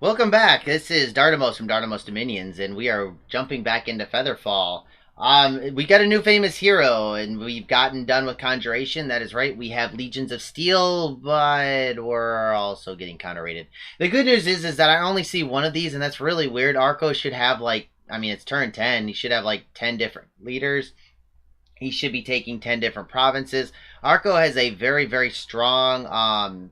Welcome back. This is Dardamos from Dardamos Dominions, and we are jumping back into Featherfall. We got a new famous hero, and we've gotten done with Conjuration. That is right. We have Legions of Steel, but we're also getting counter-rated. The good news is that I only see one of these, and that's really weird. Arco should have it's turn 10. He should have 10 different leaders. He should be taking 10 different provinces. Arco has a very, very strong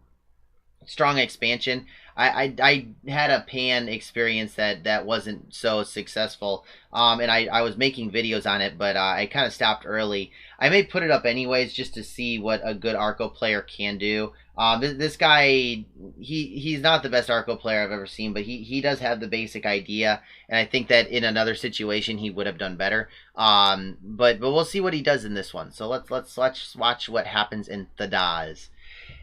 expansion. I had a pan experience that wasn't so successful, and I was making videos on it, but I kind of stopped early. I may put it up anyways just to see what a good Arco player can do. This guy, he's not the best Arco player I've ever seen, but he does have the basic idea, and I think that in another situation he would have done better. But we'll see what he does in this one. So let's watch what happens in the Daz.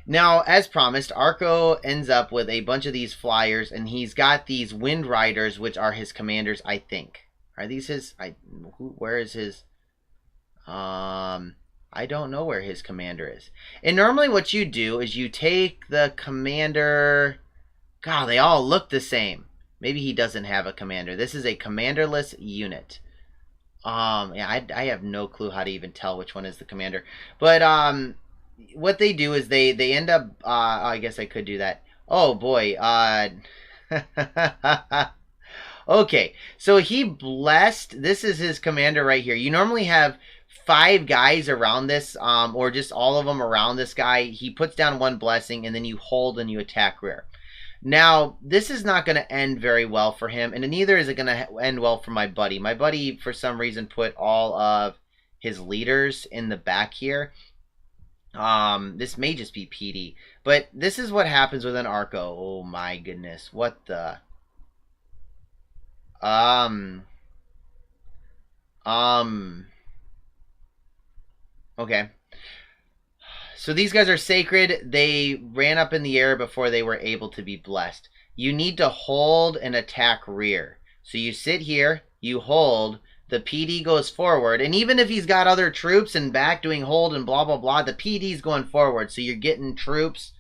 Now, as promised, Arco ends up with a bunch of these flyers, and he's got these Wind Riders, which are his commanders, I think. Are these his? Where is his? I don't know where his commander is. And normally what you do is you take the commander. God, they all look the same. Maybe he doesn't have a commander. This is a commanderless unit. Yeah, I have no clue how to even tell which one is the commander. But, what they do is they end up I guess I could do that. Oh boy. Okay, so he blessed. This is his commander right here. You normally have 5 guys around this, or just all of them around this guy. He puts down 1 blessing, and then you hold and you attack rear. Now, this is not going to end very well for him, and neither is it going to end well for my buddy. My buddy, for some reason, put all of his leaders in the back here. This may just be PD, but this is what happens with an Arco. Oh my goodness, what the? Okay. So these guys are sacred. They ran up in the air before they were able to be blessed. You need to hold and attack rear. So you sit here, you hold, the PD goes forward, and even if he's got other troops in back doing hold and blah, blah, blah, the PD's going forward, so you're getting troops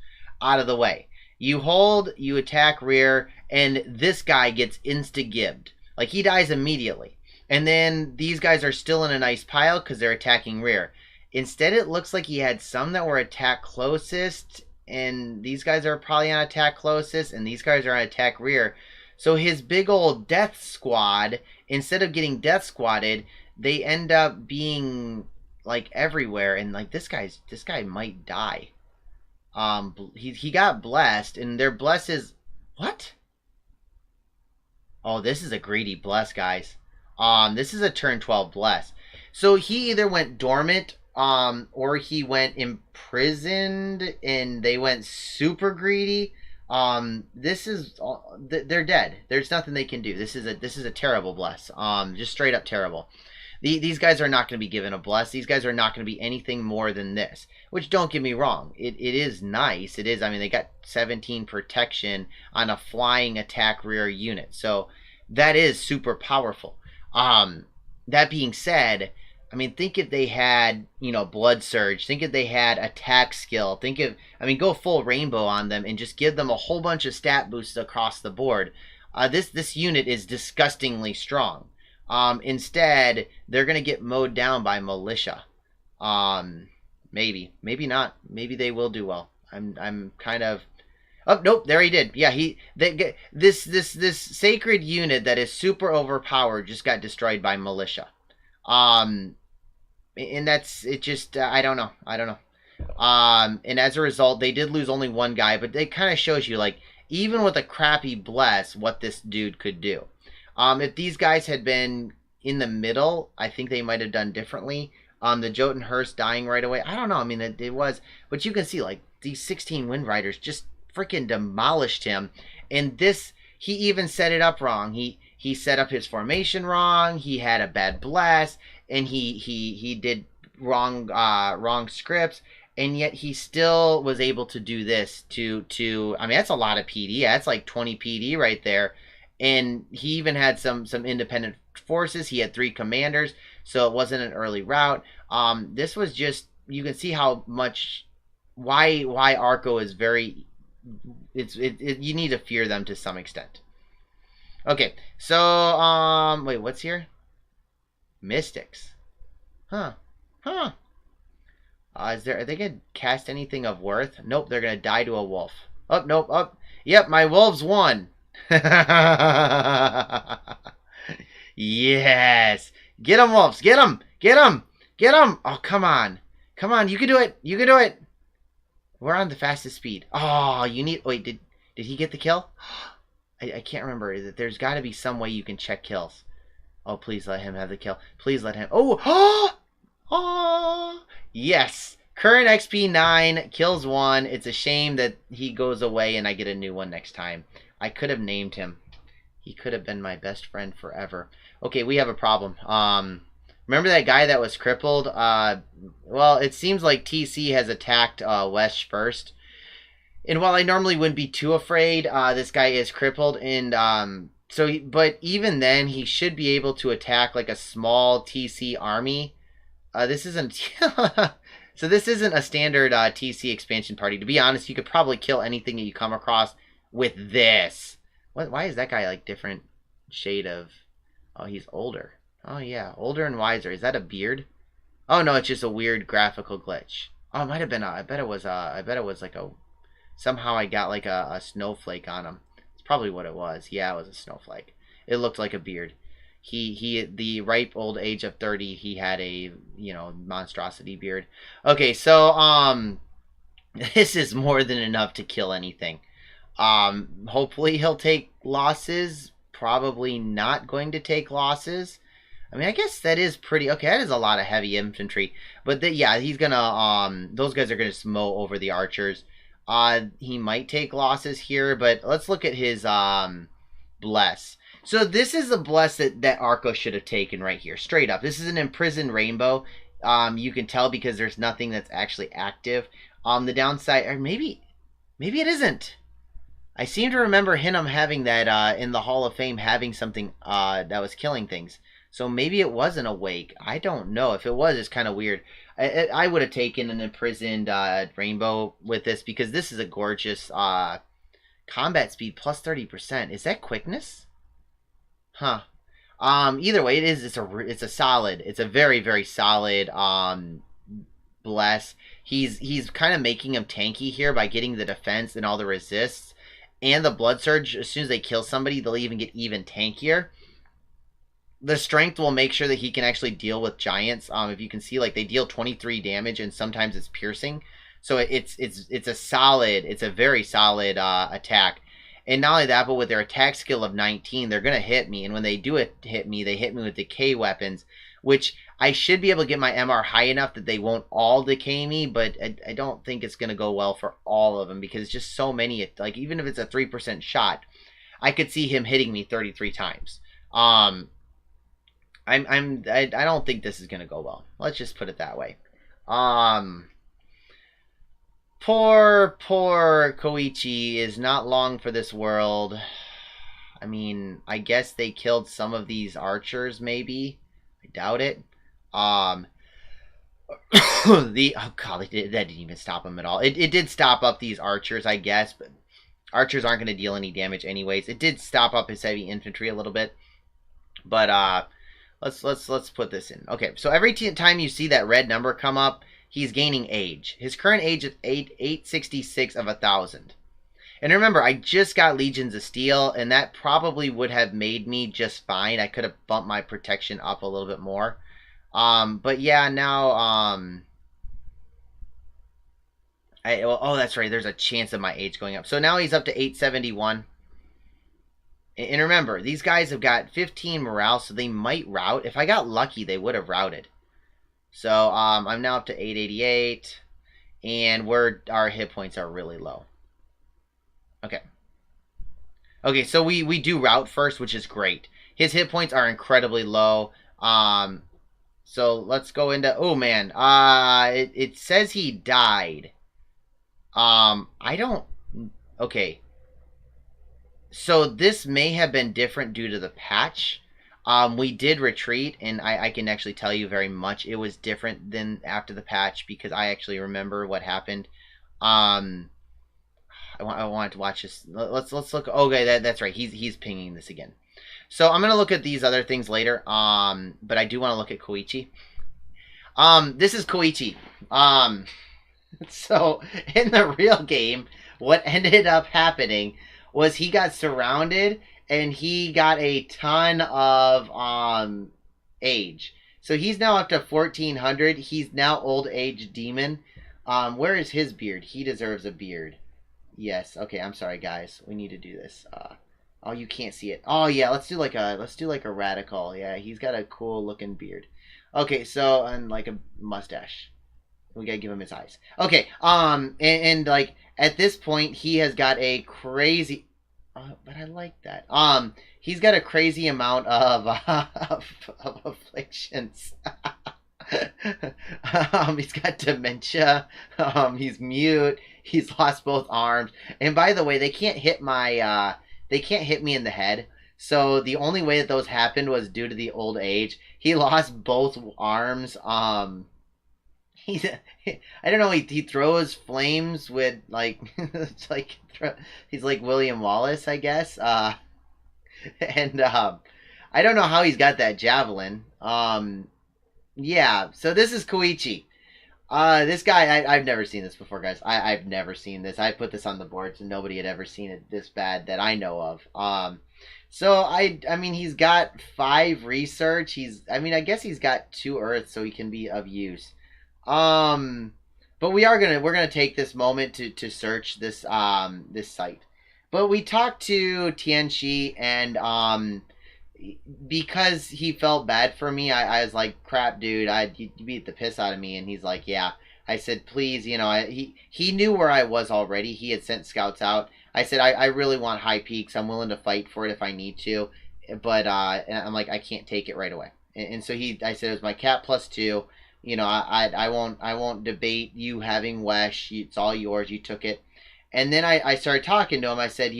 out of the way. You hold, you attack rear, and this guy gets insta-gibbed. Like, he dies immediately. And then these guys are still in a nice pile because they're attacking rear. Instead, it looks like he had some that were attack closest, and these guys are probably on attack closest, and these guys are on attack rear. So his big old death squad, instead of getting death squatted, they end up being everywhere, and this guy might die. He got blessed, and their bless is what? Oh, this is a greedy bless, guys. This is a turn 12 bless. So he either went dormant, or he went imprisoned, and they went super greedy. This is they're dead. There's nothing they can do. This is a terrible bless. Just straight up terrible. These guys are not going to be given a bless. These guys are not going to be anything more than this. Which, don't get me wrong, it is nice. It is. I mean, they got 17 protection on a flying attack rear unit, so that is super powerful. That being said, I mean, think if they had, Blood Surge. Think if they had attack skill. Go full rainbow on them and just give them a whole bunch of stat boosts across the board. This unit is disgustingly strong. Instead, they're going to get mowed down by militia. Maybe not. Maybe they will do well. I'm kind of... Oh, nope, there he did. Yeah, this sacred unit that is super overpowered just got destroyed by militia. And that's it. Just I don't know. And as a result, they did lose only 1 guy, but it kind of shows you, even with a crappy bless, what this dude could do. If these guys had been in the middle, I think they might have done differently. The Jotunhearst dying right away, I don't know. I mean, it was, but you can see these 16 Wind Riders just freaking demolished him. And this, he even set it up wrong. He set up his formation wrong. He had a bad blast, and he did wrong scripts, and yet he still was able to do this to I mean, that's a lot of PD. Yeah, that's like 20 PD right there. And he even had some independent forces. He had 3 commanders, so it wasn't an early route. This was just, you can see how much why Arco is you need to fear them to some extent. Okay, so wait, what's here? Mystics. Huh. Huh. Are they gonna cast anything of worth? Nope, they're gonna die to a wolf. Oh, nope, oh. Yep, my wolves won. Yes. Get them, wolves. Get them. Get them. Get them. Oh, come on. Come on, you can do it. You can do it. We're on the fastest speed. Oh, you need... Wait, did he get the kill? I can't remember. There's got to be some way you can check kills. Oh, please let him have the kill. Please let him... Oh! Oh! Yes! Current XP 9, kills 1. It's a shame that he goes away and I get a new one next time. I could have named him. He could have been my best friend forever. Okay, we have a problem. Remember that guy that was crippled? Well, it seems like TC has attacked Wesh first. And while I normally wouldn't be too afraid, this guy is crippled. And but even then, he should be able to attack like a small TC army. This isn't... So this isn't a standard TC expansion party. To be honest, you could probably kill anything that you come across with this. Why is that guy like different shade of... Oh, he's older. Oh, yeah. Older and wiser. Is that a beard? Oh, no, it's just a weird graphical glitch. Oh, it might have been I bet it was like a... Somehow I got like a snowflake on him. It's probably what it was. Yeah, it was a snowflake. It looked like a beard. He the ripe old age of 30, he had a, monstrosity beard. Okay, so this is more than enough to kill anything. Hopefully he'll take losses. Probably not going to take losses. I mean, I guess that is pretty... Okay, that is a lot of heavy infantry. But yeah, he's gonna... those guys are gonna mow over the archers. He might take losses here, but let's look at his bless. So this is a bless that Arco should have taken right here, straight up. This is an imprisoned rainbow. You can tell because there's nothing that's actually active. The downside, or maybe it isn't. I seem to remember him having that in the Hall of Fame, having something that was killing things. So maybe it wasn't awake. I don't know. If it was, it's kind of weird. I would have taken an imprisoned rainbow with this because this is a gorgeous combat speed plus 30%. Is that quickness? Huh. Either way, it's a solid. It's a very, very solid bless. He's kind of making him tanky here by getting the defense and all the resists. And the blood surge, as soon as they kill somebody, they'll even get even tankier. The strength will make sure that he can actually deal with giants. If you can see, like, they deal 23 damage and sometimes it's piercing. So it's a very solid attack. And not only that, but with their attack skill of 19, they're going to hit me. And when they do hit me, they hit me with decay weapons, which I should be able to get my MR high enough that they won't all decay me, but I don't think it's going to go well for all of them because it's just so many. Like, even if it's a 3% shot, I could see him hitting me 33 times. I don't think this is going to go well. Let's just put it that way. Poor Koichi is not long for this world. I mean, I guess they killed some of these archers, maybe. I doubt it. Oh god, that didn't even stop them at all. It did stop up these archers, I guess, but archers aren't going to deal any damage anyways. It did stop up his heavy infantry a little bit, but let's put this in. Okay, so every time you see that red number come up, he's gaining age. His current age is 866 of 1,000. And remember, I just got Legions of Steel, and that probably would have made me just fine. I could have bumped my protection up a little bit more. But yeah, now, oh, that's right. There's a chance of my age going up. So now he's up to 871. And remember, these guys have got 15 morale, so they might rout. If I got lucky, they would have routed. So, I'm now up to 888, and our hit points are really low. Okay. Okay, so we do rout first, which is great. His hit points are incredibly low. So let's go into... Oh, man. It says he died. I don't... Okay. So this may have been different due to the patch. We did retreat, and I can actually tell you very much it was different than after the patch because I actually remember what happened. I want to watch this. Let's look. Okay, that's right. He's pinging this again. So I'm gonna look at these other things later. But I do want to look at Koichi. This is Koichi. So in the real game, what ended up happening was he got surrounded and he got a ton of age. So he's now up to 1400. He's now old age demon. Where is his beard? He deserves a beard. Yes. Okay. I'm sorry, guys. We need to do this. Oh, you can't see it. Oh yeah. Let's do like a radical. Yeah, he's got a cool looking beard. Okay. So and like a mustache. We gotta give him his eyes. Okay. And like at this point, he has got a crazy. But I like that. He's got a crazy amount of of afflictions. He's got dementia. He's mute. He's lost both arms. And by the way, they can't hit they can't hit me in the head. So the only way that those happened was due to the old age. He lost both arms. He's I don't know. He throws flames with like it's like he's like William Wallace, I guess. And I don't know how he's got that javelin. Yeah. So this is Koichi. This guy, I've never seen this before, guys. I've never seen this. I put this on the boards, and nobody had ever seen it this bad that I know of. So I mean, he's got 5 research. I guess he's got 2 earth, so he can be of use. But we're gonna take this moment to search this this site. But we talked to Tianchi, and because he felt bad for me, I was like, crap, dude, you beat the piss out of me. And he's like, yeah. I said, please, he knew where I was already. He had sent scouts out. I said, I really want high peaks. I'm willing to fight for it if I need to. But and I'm like, I can't take it right away. And so I said, it was my cap +2. I won't debate you having Wesh. It's all yours. You took it. And then I started talking to him. I said,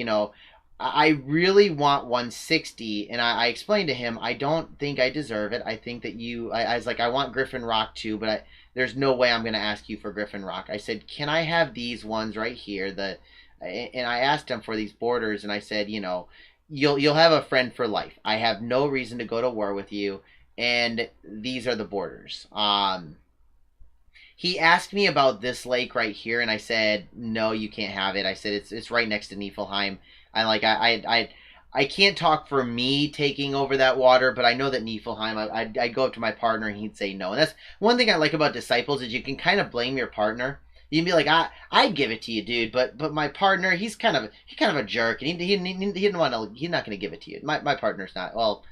I really want 160. And I explained to him, I don't think I deserve it. I think that I was like, I want Griffin Rock too, but there's no way I'm going to ask you for Griffin Rock. I said, can I have these ones right here? And I asked him for these borders, and I said, you'll have a friend for life. I have no reason to go to war with you. And these are the borders. He asked me about this lake right here, and I said, no, you can't have it. I said, it's right next to Niflheim. I can't talk for me taking over that water, but I know that Niflheim, I'd go up to my partner and he'd say no. And that's one thing I like about Disciples is you can kind of blame your partner. You can be like, I'd give it to you, dude, but my partner, he's kind of a jerk, and he didn't want to. He's not going to give it to you. My partner's not. Well,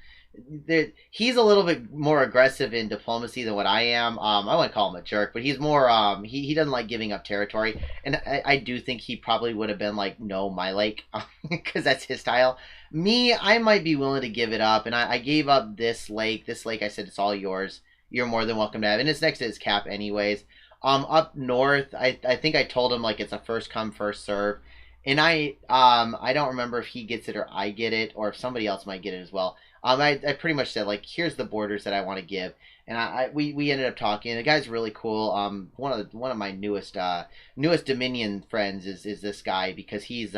he's a little bit more aggressive in diplomacy than what I am. I wouldn't call him a jerk, but he's more. He doesn't like giving up territory, and I do think he probably would have been like, no, my lake, because that's his style. Me, I might be willing to give it up, and I gave up this lake. This lake, I said, it's all yours. You're more than welcome to have, and it's next to his cap, anyways. Up north, I think I told him like it's a first come first serve, and I don't remember if he gets it or I get it, or if somebody else might get it as well. I pretty much said like, here's the borders that I want to give, and we ended up talking. The guy's really cool. One of my newest Dominion friends is this guy, because he's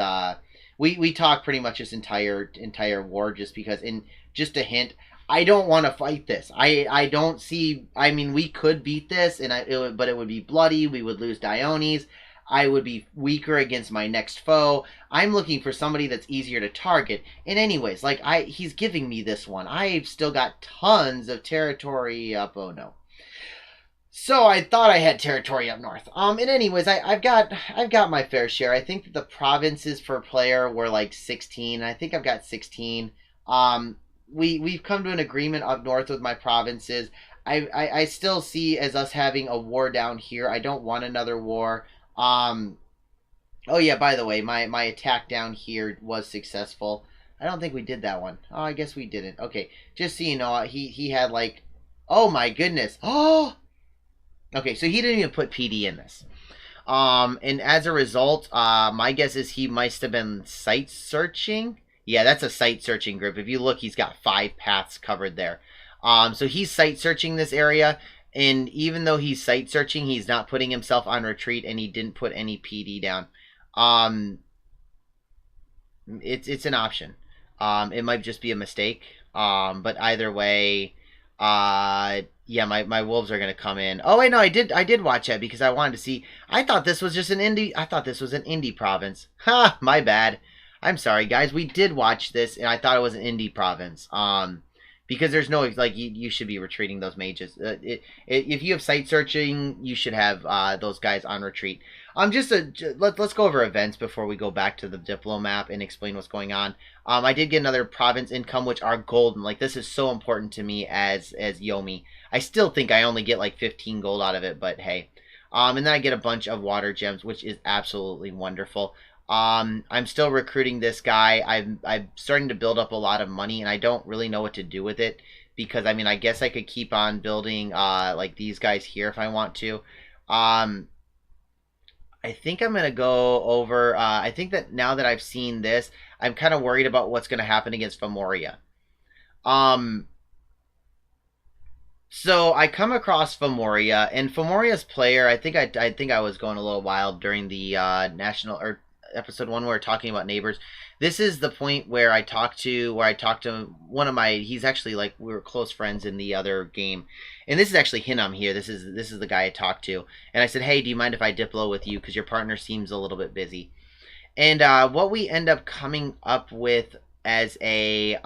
we talked pretty much this entire war, just because. And just a hint, I don't want to fight this. I don't see. I mean, we could beat this, but it would be bloody. We would lose Dionis. I would be weaker against my next foe. I'm looking for somebody that's easier to target. And anyways, like he's giving me this one. I've still got tons of territory up. Oh no. So I thought I had territory up north. And anyways, I've got my fair share. I think that the provinces per player were like 16. I think I've got 16. We've come to an agreement up north with my provinces. I still see as us having a war down here. I don't want another war. Oh yeah, by the way, my attack down here was successful. I don't think we did that one. Oh, I guess we didn't. Okay, just so you know, he had like, oh my goodness. Oh, okay, so he didn't even put PD in this. And as a result, my guess is he must have been site searching. Yeah, that's a site searching group. If you look, he's got 5 paths covered there. So he's site searching this area. And even though he's site searching, he's not putting himself on retreat, and he didn't put any PD down. It's an option. It might just be a mistake. But either way, yeah, my wolves are gonna come in. Oh wait, no, I did watch that because I wanted to see. I thought this was just an indie. I thought this was an indie province. Ha, my bad. I'm sorry, guys. We did watch this, and I thought it was an indie province. Because there's no like you should be retreating those mages. If you have site searching, you should have those guys on retreat. Let's go over events before we go back to the Diplo map and explain what's going on. I did get another province income, which are golden. Like, this is so important to me as Yomi. I still think I only get like 15 gold out of it, but hey. And then I get a bunch of water gems, which is absolutely wonderful. I'm still recruiting this guy. I'm starting to build up a lot of money, and I don't really know what to do with it because I mean, I guess I could keep on building like these guys here if I want to. I think I'm gonna go over. I think that now that I've seen this, I'm kind of worried about what's gonna happen against Femoria. So I come across Femoria, and Femoria's player. I think I was going a little wild during the national or episode 1 where we're talking about neighbors. This is the point where I talked to one of my. He's actually like we were close friends in the other game, and this is actually Hinam here. This is the guy I talked to, and I said, hey, do you mind if I diplo with you because your partner seems a little bit busy? And what we end up coming up with as a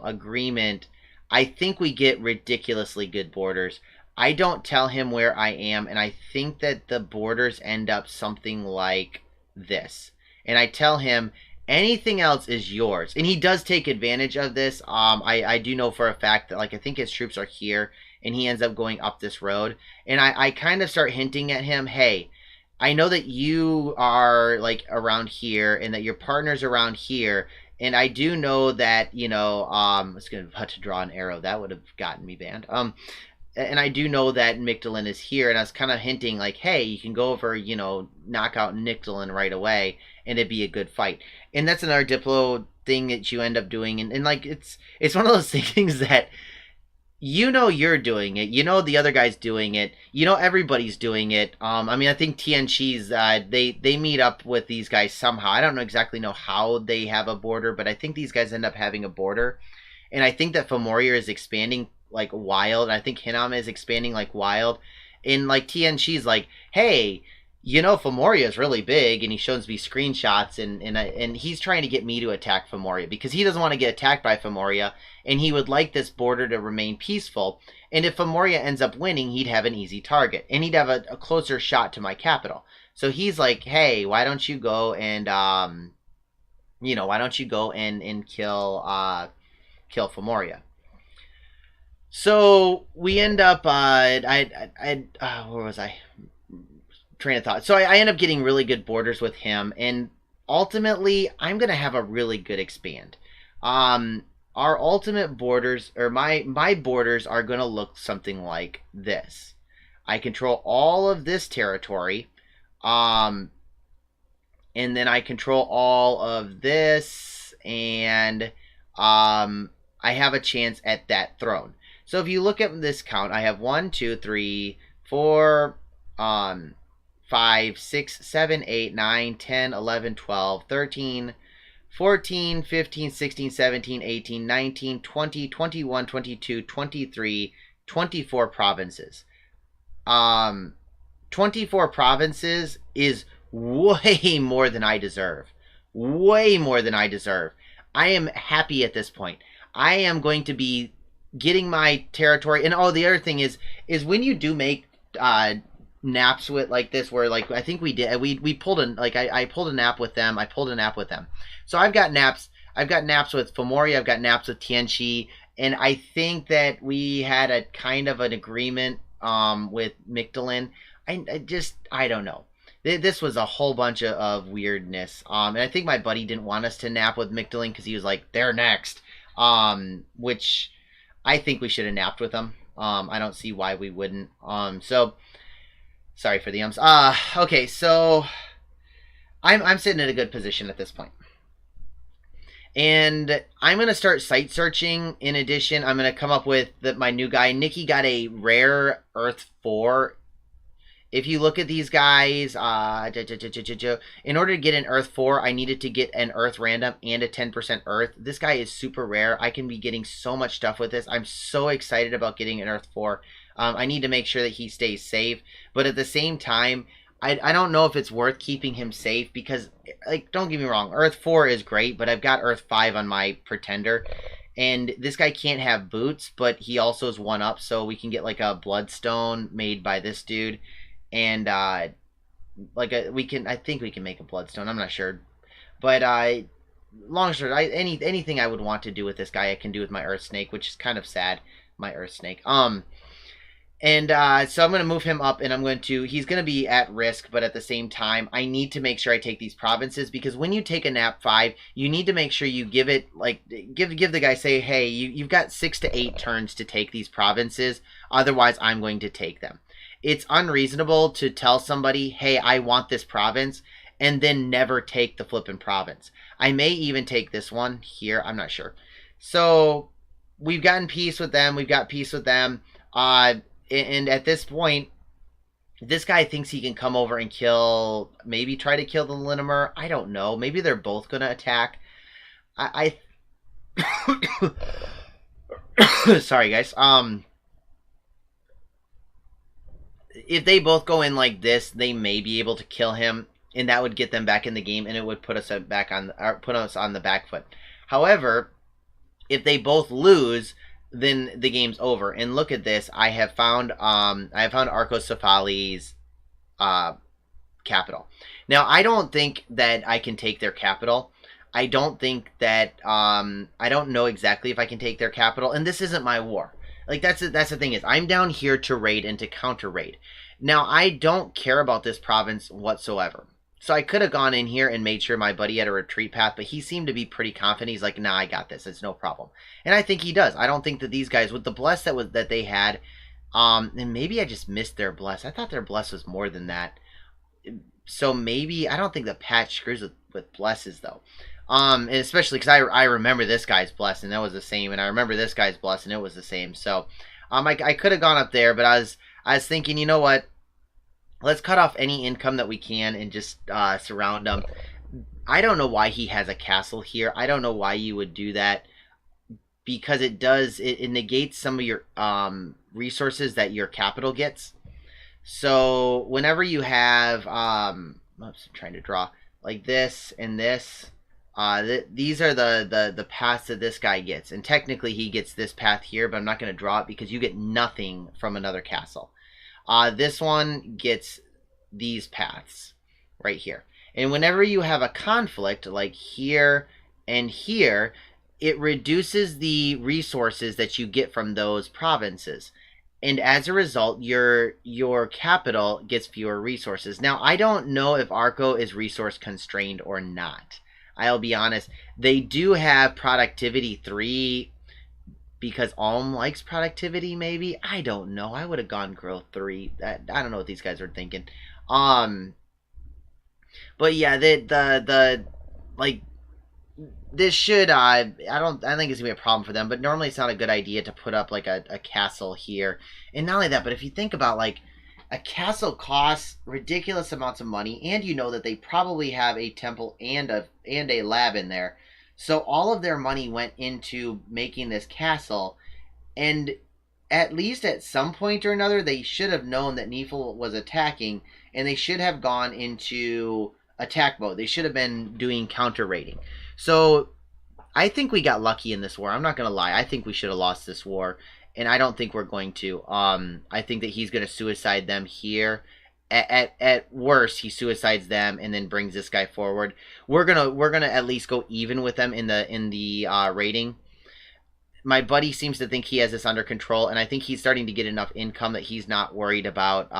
agreement, I think we get ridiculously good borders. I don't tell him where I am, and I think that the borders end up something like this. And I tell him anything else is yours, and he does take advantage of this. I do know for a fact that like I think his troops are here, and he ends up going up this road, and I kind of start hinting at him, hey, I know that you are like around here, and that your partner's around here, and I do know that I was about to draw an arrow that would have gotten me banned. And I do know that Mictlan is here, and I was kind of hinting like, hey, you can go over, knock out Mictlan right away, and it'd be a good fight. And that's another Diplo thing that you end up doing, and like it's one of those things that you're doing it, the other guy's doing it, everybody's doing it. I mean, I think TNC's they meet up with these guys somehow. I don't exactly know how they have a border, but I think these guys end up having a border, and I think that Femoria is expanding like wild. I think Hinam is expanding like wild. And like TNC's like, hey, Femoria is really big, and he shows me screenshots, and he's trying to get me to attack Femoria because he doesn't want to get attacked by Femoria, and he would like this border to remain peaceful. And if Femoria ends up winning, he'd have an easy target, and he'd have a closer shot to my capital. So he's like, hey, why don't you go and kill Femoria? So we end up, where was I? Train of thought. So I end up getting really good borders with him, and ultimately I'm gonna have a really good expand. Our ultimate borders, or my borders, are gonna look something like this. I control all of this territory, and then I control all of this, and I have a chance at that throne. So if you look at this count, I have 1, 2, 3, 4, 5, 6, 7, 8, 9, 10, 11, 12, 13, 14, 15, 16, 17, 18, 19, 20, 21, 22, 23, 24 provinces. 24 provinces is way more than I deserve. Way more than I deserve. I am happy at this point. I am going to be getting my territory. And the other thing is when you do make naps with like this, where like I think we did, we pulled I pulled a nap with them. So I've got naps with Femoria, I've got naps with Tianchi, and I think that we had a kind of an agreement with Mictlan. I don't know. This was a whole bunch of weirdness. And I think my buddy didn't want us to nap with Mictlan because he was like, they're next. Which I think we should have napped with them. I don't see why we wouldn't. So sorry for the ums. Okay, so I'm sitting in a good position at this point. And I'm going to start site searching. In addition, I'm going to come up with my new guy. Nikki got a rare Earth 4 if you look at these guys, in order to get an Earth 4, I needed to get an Earth random and a 10% Earth. This guy is super rare. I can be getting so much stuff with this. I'm so excited about getting an Earth 4. I need to make sure that he stays safe. But at the same time, I don't know if it's worth keeping him safe because, like, don't get me wrong, Earth 4 is great, but I've got Earth 5 on my Pretender. And this guy can't have boots, but he also is 1-up, so we can get, like, a Bloodstone made by this dude. And I think we can make a Bloodstone. I'm not sure, but long story, anything I would want to do with this guy, I can do with my Earth Snake, which is kind of sad. My Earth Snake. So I'm going to move him up, and he's going to be at risk, but at the same time, I need to make sure I take these provinces, because when you take a nap 5, you need to make sure you give it, like, give the guy, say, hey, you've got 6 to 8 turns to take these provinces, otherwise I'm going to take them. It's unreasonable to tell somebody, hey, I want this province, and then never take the flippin' province. I may even take this one here. I'm not sure. So we've gotten peace with them. We've got peace with them. And at this point, this guy thinks he can come over and maybe try to kill the Linnemer. I don't know. Maybe they're both going to attack. Sorry, guys. If they both go in like this, they may be able to kill him, and that would get them back in the game, and it would put us on the back foot. However, if they both lose, then the game's over. And look at this. I have found Arcoscephali's capital. Now, I don't think that I can take their capital. I don't think that I don't know exactly if I can take their capital, and this isn't my war. Like, that's the thing, is I'm down here to raid and to counter raid. Now, I don't care about this province whatsoever. So I could have gone in here and made sure my buddy had a retreat path, but he seemed to be pretty confident. He's like, nah, I got this. It's no problem. And I think he does. I don't think that these guys, with the bless that they had, and maybe I just missed their bless. I thought their bless was more than that. So maybe, I don't think the patch screws with blesses, though. And especially because I remember this guy's bless, and that was the same, and I remember this guy's bless, and it was the same. So I could have gone up there, but I was thinking, you know what? Let's cut off any income that we can and just surround them. I don't know why he has a castle here. I don't know why you would do that, because it negates some of your resources that your capital gets. So whenever you have, oops, I'm trying to draw like this and this. These are the paths that this guy gets, and technically he gets this path here, but I'm not going to draw it because you get nothing from another castle. This one gets these paths right here, and whenever you have a conflict like here and here, it reduces the resources that you get from those provinces, and as a result, your capital gets fewer resources. Now, I don't know if Arco is resource constrained or not. I'll be honest. They do have productivity 3 because Alm likes productivity, maybe. I don't know. I would have gone growth 3. I don't know what these guys are thinking. But yeah, this should I think it's gonna be a problem for them, but normally it's not a good idea to put up like a castle here. And not only that, but if you think about, like, a castle costs ridiculous amounts of money, and you know that they probably have a temple and a lab in there. So all of their money went into making this castle, and at least at some point or another, they should have known that Nephil was attacking, and they should have gone into attack mode. They should have been doing counter raiding. So I think we got lucky in this war. I'm not going to lie. I think we should have lost this war. And I don't think we're going to. I think that he's going to suicide them here. At worst, he suicides them and then brings this guy forward. We're gonna at least go even with them in the rating. My buddy seems to think he has this under control, and I think he's starting to get enough income that he's not worried about.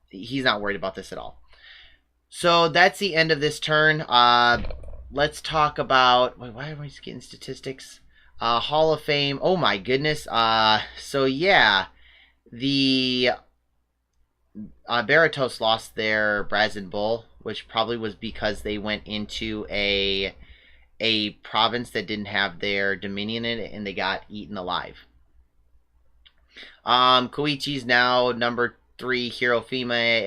He's not worried about this at all. So that's the end of this turn. Let's talk about. Why am I getting statistics? Hall of Fame. Oh my goodness. So yeah, the Baratos lost their Brazen Bull, which probably was because they went into a province that didn't have their dominion in it, and they got eaten alive. Koichi's now number 3, Hirofima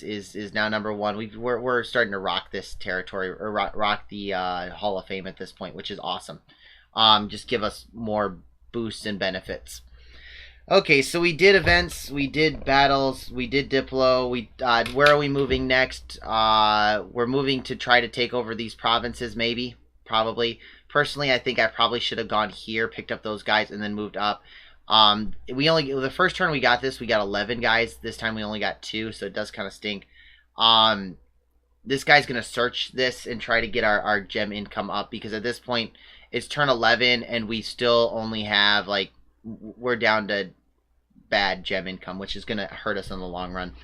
is now number 1. We're starting to rock this territory, or rock the Hall of Fame at this point, which is awesome. Just give us more boosts and benefits. Okay, so we did events, we did battles, we did Diplo. Where are we moving next? We're moving to try to take over these provinces, maybe, probably. Personally, I think I probably should have gone here, picked up those guys, and then moved up. The first turn we got 11 guys. This time we only got 2, so it does kind of stink. This guy's gonna search this and try to get our gem income up, because at this point it's turn 11 and we still only have, like, we're down to bad gem income, which is gonna hurt us in the long run.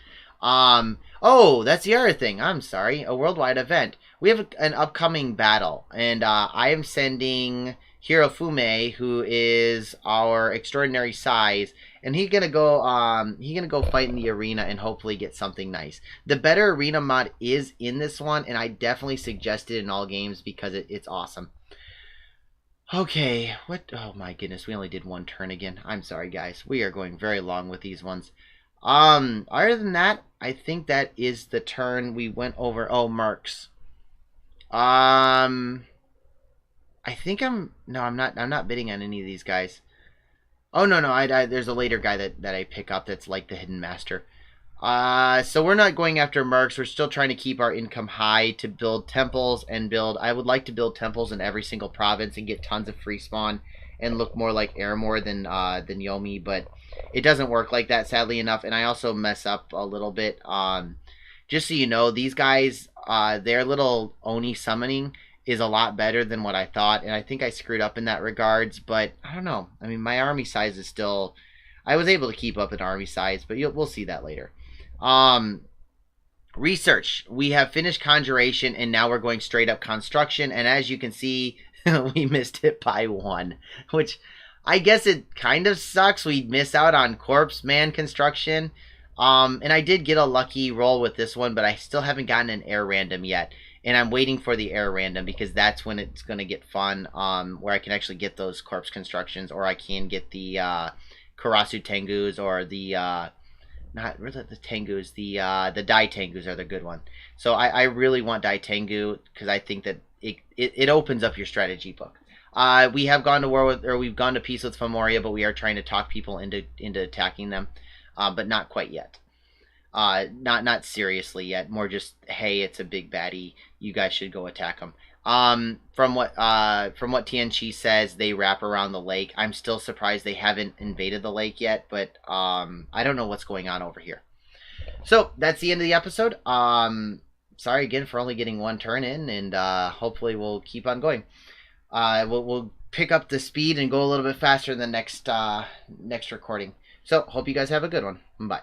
Oh, that's the other thing. I'm sorry. A worldwide event. We have an upcoming battle, and I am sending Hirofume, who is our extraordinary size, and he's gonna go fight in the arena and hopefully get something nice. The better arena mod is in this one, and I definitely suggest it in all games because it's awesome. Okay, what? Oh my goodness, we only did 1 turn again. I'm sorry, guys. We are going very long with these ones. Other than that, I think that is the turn we went over. Oh, Mercs. I think I'm not bidding on any of these guys. Oh, no, there's a later guy that I pick up that's like the Hidden Master. So we're not going after Mercs. We're still trying to keep our income high to build temples and I would like to build temples in every single province and get tons of free spawn and look more like Airmore than Yomi, but it doesn't work like that, sadly enough. And I also mess up a little bit. Just so you know, these guys, their little Oni summoning is a lot better than what I thought, and I think I screwed up in that regards, but I don't know. I mean, my army size is still... I was able to keep up an army size, but we'll see that later. Research. We have finished Conjuration, and now we're going straight up Construction, and as you can see, we missed it by 1, which I guess it kind of sucks. We miss out on Corpse Man Construction, and I did get a lucky roll with this one, but I still haven't gotten an air random yet, and I'm waiting for the air random because that's when it's going to get fun, where I can actually get those Corpse Constructions, or I can get the Karasu Tengus, or the not really the Tengus, the Dai Tengus are the good one. So I really want Dai Tengu because I think that it opens up your strategy book. We have gone to war with, or we've gone to peace with Femoria, but we are trying to talk people into attacking them, but not quite yet. Not seriously yet. More just, hey, it's a big baddie. You guys should go attack them. From what Tianchi says, they wrap around the lake. I'm still surprised they haven't invaded the lake yet, but I don't know what's going on over here. So that's the end of the episode. Sorry again for only getting 1 turn in, and hopefully we'll keep on going. We'll pick up the speed and go a little bit faster in the next recording. So hope you guys have a good one. Bye.